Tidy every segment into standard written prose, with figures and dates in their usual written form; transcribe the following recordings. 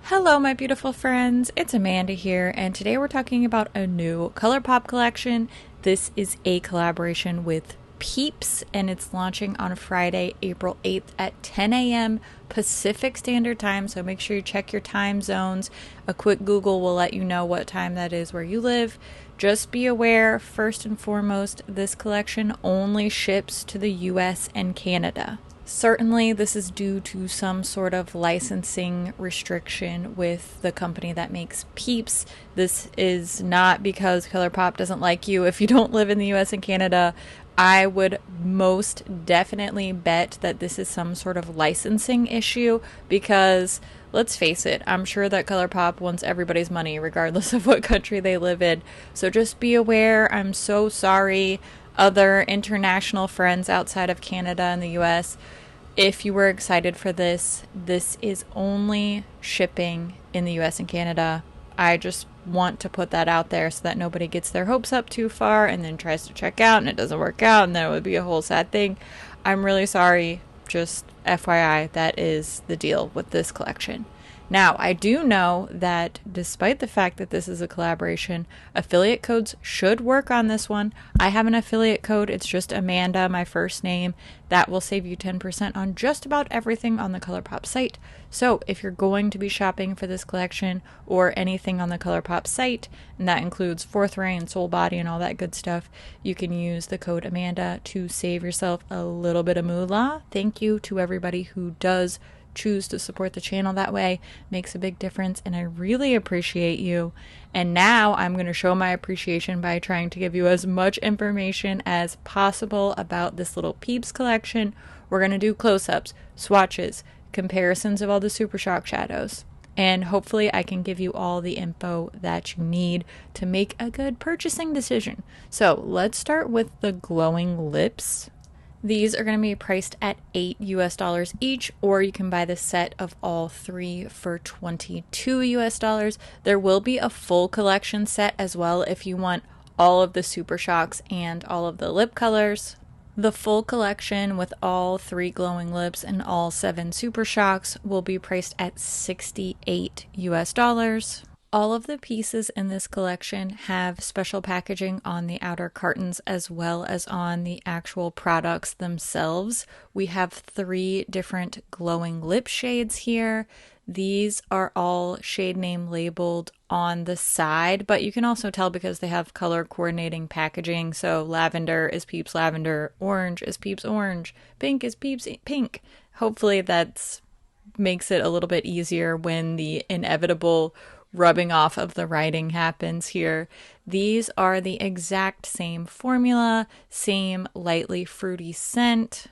Hello my beautiful friends, it's Amanda here, and today we're talking about a new ColourPop collection. This is a collaboration with Peeps, and it's launching on Friday, April 8th at 10 a.m. Pacific Standard Time, so make sure you check your time zones. A quick Google will let you know what time that is where you live. Just be aware, first and foremost, this collection only ships to the US and Canada. Certainly, this is due to some sort of licensing restriction with the company that makes Peeps. This is not because ColourPop doesn't like you if you don't live in the US and Canada. I would most definitely bet that this is some sort of licensing issue because, let's face it, I'm sure that ColourPop wants everybody's money regardless of what country they live in. So just be aware. I'm so sorry, other international friends outside of Canada and the US. If you were excited for this, this is only shipping in the US and Canada. I just want to put that out there so that nobody gets their hopes up too far and then tries to check out and it doesn't work out and then it would be a whole sad thing. I'm really sorry. Just FYI, that is the deal with this collection. Now, I do know that despite the fact that this is a collaboration, affiliate codes should work on this one. I have an affiliate code. It's just Amanda, my first name. That will save you 10% on just about everything on the ColourPop site. So if you're going to be shopping for this collection or anything on the ColourPop site, and that includes Fourth Rain, Soul Body, and all that good stuff, you can use the code Amanda to save yourself a little bit of moolah. Thank you to everybody who does choose to support the channel that way. Makes a big difference and I really appreciate you. And now I'm going to show my appreciation by trying to give you as much information as possible about this little Peeps collection. We're going to do close-ups, swatches, comparisons of all the Super Shock shadows, and hopefully I can give you all the info that you need to make a good purchasing decision. So let's start with the glowing lips. These are going to be priced at $8 each, or you can buy the set of all three for $22. There will be a full collection set as well if you want all of the Super Shocks and all of the lip colors. The full collection with all three glowing lips and all 7 Super Shocks will be priced at $68. All of the pieces in this collection have special packaging on the outer cartons as well as on the actual products themselves. We have 3 different glowing lip shades here. These are all shade name labeled on the side, but you can also tell because they have color coordinating packaging. So lavender is Peeps Lavender, orange is Peeps Orange, pink is Peeps Pink. Hopefully that makes it a little bit easier when the inevitable rubbing off of the writing happens here. These are the exact same formula, same lightly fruity scent,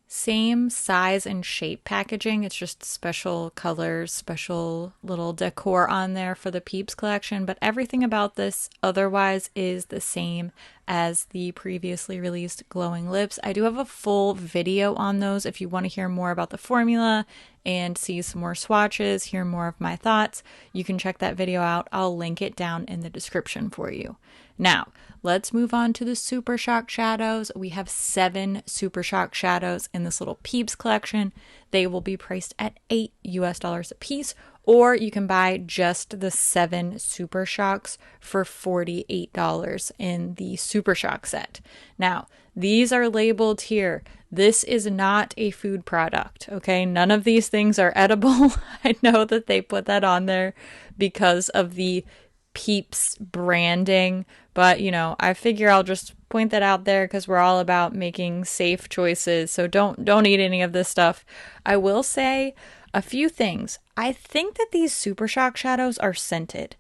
same size and shape packaging. It's just special colors, special little decor on there for the Peeps collection, but everything about this otherwise is the same as the previously released glowing lips. I do have a full video on those if you want to hear more about the formula and see some more swatches, hear more of my thoughts. You can check that video out. I'll link it down in the description for you. Now, let's move on to the Super Shock shadows. We have 7 Super Shock shadows in this little Peeps collection. They will be priced at $8 a piece, or you can buy just the 7 Super Shocks for $48 in the Super Shock set. Now, these are labeled here. This is not a food product, okay? None of these things are edible. I know that they put that on there because of the Peeps branding, but you know, I figure I'll just point that out there because we're all about making safe choices. So don't eat any of this stuff. I will say a few things. I think that these Super Shock shadows are scented.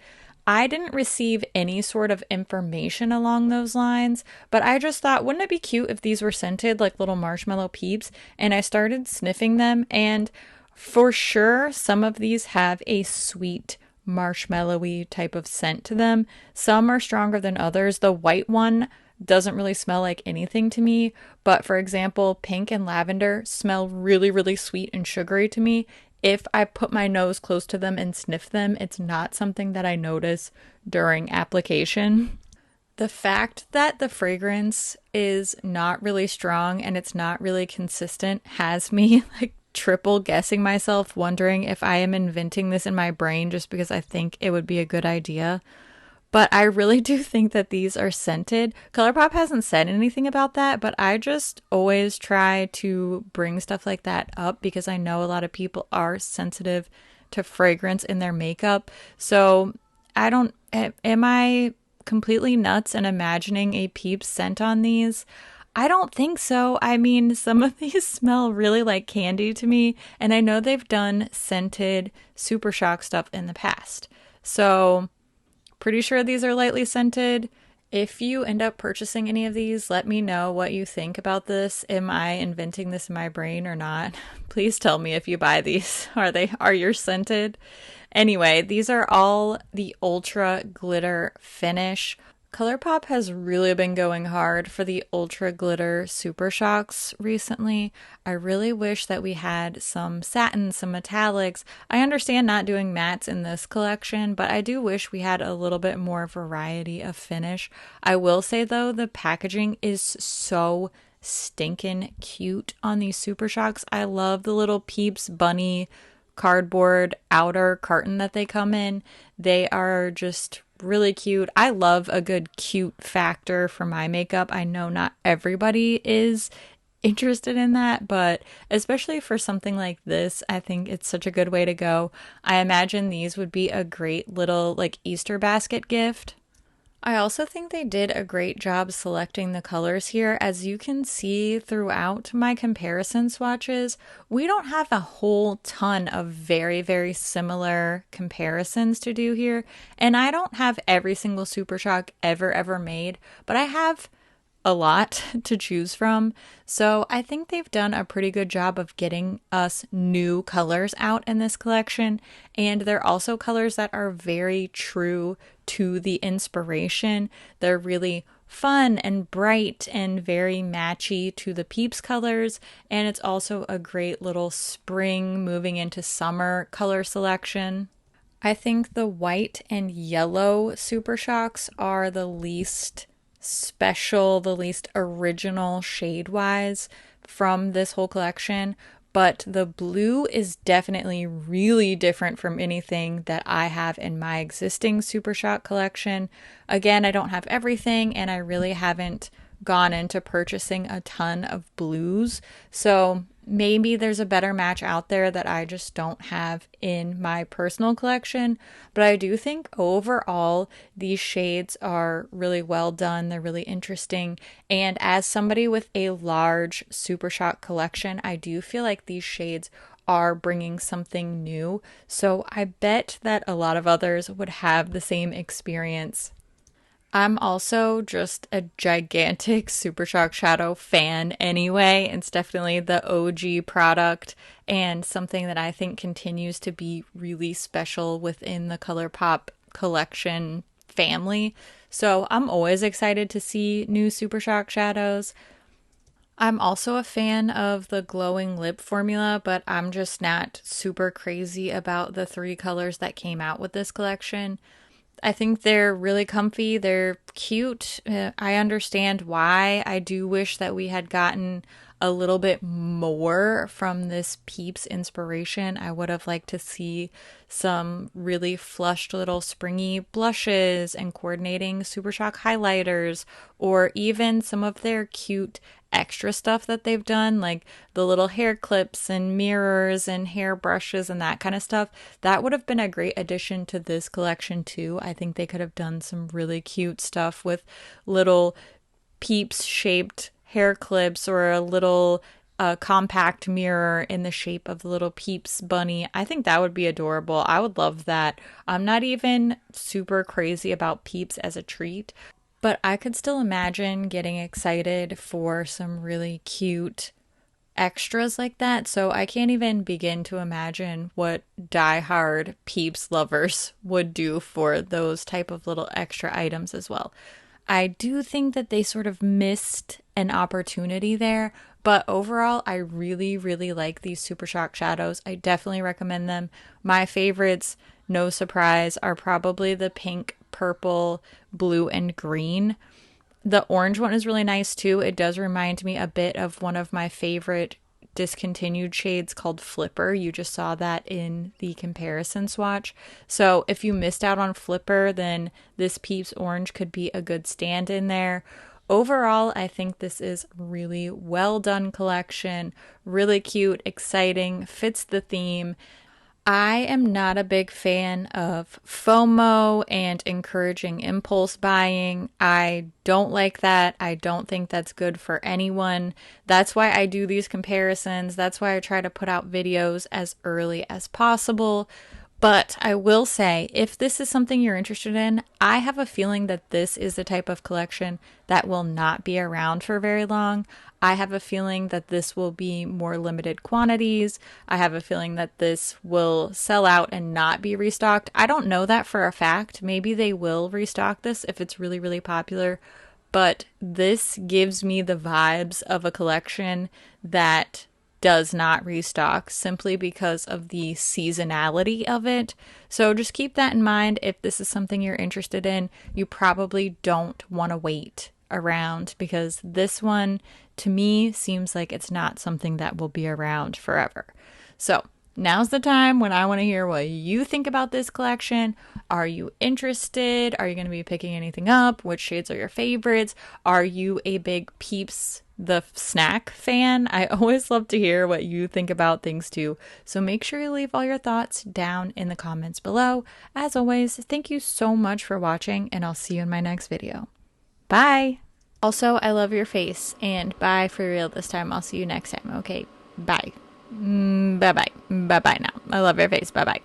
I didn't receive any sort of information along those lines, but I just thought, wouldn't it be cute if these were scented like little marshmallow peeps? And I started sniffing them, and for sure some of these have a sweet marshmallowy type of scent to them. Some are stronger than others. The white one doesn't really smell like anything to me, but for example, pink and lavender smell really, really sweet and sugary to me. If I put my nose close to them and sniff them, it's not something that I notice during application. The fact that the fragrance is not really strong and it's not really consistent has me like triple guessing myself, wondering if I am inventing this in my brain just because I think it would be a good idea. But I really do think that these are scented. ColourPop hasn't said anything about that, but I just always try to bring stuff like that up because I know a lot of people are sensitive to fragrance in their makeup. So I don't, am I completely nuts and imagining a Peeps scent on these? I don't think so. I mean, some of these smell really like candy to me, and I know they've done scented Super Shock stuff in the past. So pretty sure these are lightly scented. If you end up purchasing any of these, let me know what you think about this. Am I inventing this in my brain or not? Please tell me if you buy these. Are you scented? Anyway, these are all the Ultra Glitter Finish. ColourPop has really been going hard for the Ultra Glitter Super Shocks recently. I really wish that we had some satin, some metallics. I understand not doing mattes in this collection, but I do wish we had a little bit more variety of finish. I will say though, the packaging is so stinking cute on these Super Shocks. I love the little Peeps bunny cardboard outer carton that they come in. They are just really cute. I love a good cute factor for my makeup. I know not everybody is interested in that, but especially for something like this, I think it's such a good way to go. I imagine these would be a great little like Easter basket gift. I also think they did a great job selecting the colors here. As you can see throughout my comparison swatches, we don't have a whole ton of very, very similar comparisons to do here. And I don't have every single Super Shock ever made, but I have a lot to choose from. So I think they've done a pretty good job of getting us new colors out in this collection. And they're also colors that are very true to the inspiration. They're really fun and bright and very matchy to the Peeps colors. And it's also a great little spring moving into summer color selection. I think the white and yellow Super Shocks are the least special, the least original shade-wise from this whole collection, but the blue is definitely really different from anything that I have in my existing Super Shock collection. Again, I don't have everything, and I really haven't gone into purchasing a ton of blues, so maybe there's a better match out there that I just don't have in my personal collection. But I do think overall these shades are really well done. They're really interesting. And as somebody with a large Super Shock collection, I do feel like these shades are bringing something new. So I bet that a lot of others would have the same experience. I'm also just a gigantic Super Shock Shadow fan anyway. It's definitely the OG product and something that I think continues to be really special within the ColourPop collection family. So I'm always excited to see new Super Shock shadows. I'm also a fan of the glowing lip formula, but I'm just not super crazy about the 3 colors that came out with this collection. I think they're really comfy. They're cute. I understand why. I do wish that we had gotten a little bit more from this Peeps inspiration. I would have liked to see some really flushed little springy blushes and coordinating Super Shock highlighters, or even some of their cute extra stuff that they've done, like the little hair clips and mirrors and hair brushes and that kind of stuff. That would have been a great addition to this collection too. I think they could have done some really cute stuff with little Peeps shaped hair clips or a little compact mirror in the shape of the little Peeps bunny. I think that would be adorable. I would love that. I'm not even super crazy about Peeps as a treat, but I could still imagine getting excited for some really cute extras like that. So I can't even begin to imagine what diehard Peeps lovers would do for those type of little extra items as well. I do think that they sort of missed an opportunity there, but overall, I really, really like these Super Shock shadows. I definitely recommend them. My favorites, no surprise, are probably the pink purple, blue, and green. The orange one is really nice too. It does remind me a bit of one of my favorite discontinued shades called Flipper. You just saw that in the comparison swatch. So if you missed out on Flipper, then this Peeps orange could be a good stand-in there. Overall, I think this is really well done collection, really cute, exciting, fits the theme. I am not a big fan of FOMO and encouraging impulse buying. I don't like that. I don't think that's good for anyone. That's why I do these comparisons. That's why I try to put out videos as early as possible. But I will say, if this is something you're interested in, I have a feeling that this is the type of collection that will not be around for very long. I have a feeling that this will be more limited quantities. I have a feeling that this will sell out and not be restocked. I don't know that for a fact. Maybe they will restock this if it's really, really popular. But this gives me the vibes of a collection that does not restock simply because of the seasonality of it. So just keep that in mind. If this is something you're interested in, you probably don't want to wait around, because this one to me seems like it's not something that will be around forever. So now's the time when I want to hear what you think about this collection. Are you interested? Are you going to be picking anything up? Which shades are your favorites? Are you a big Peeps the snack fan? I always love to hear what you think about things too. So make sure you leave all your thoughts down in the comments below. As always, thank you so much for watching, and I'll see you in my next video. Bye! Also, I love your face, and bye for real this time. I'll see you next time. Okay, bye. Bye-bye. Bye-bye now. I love your face. Bye-bye.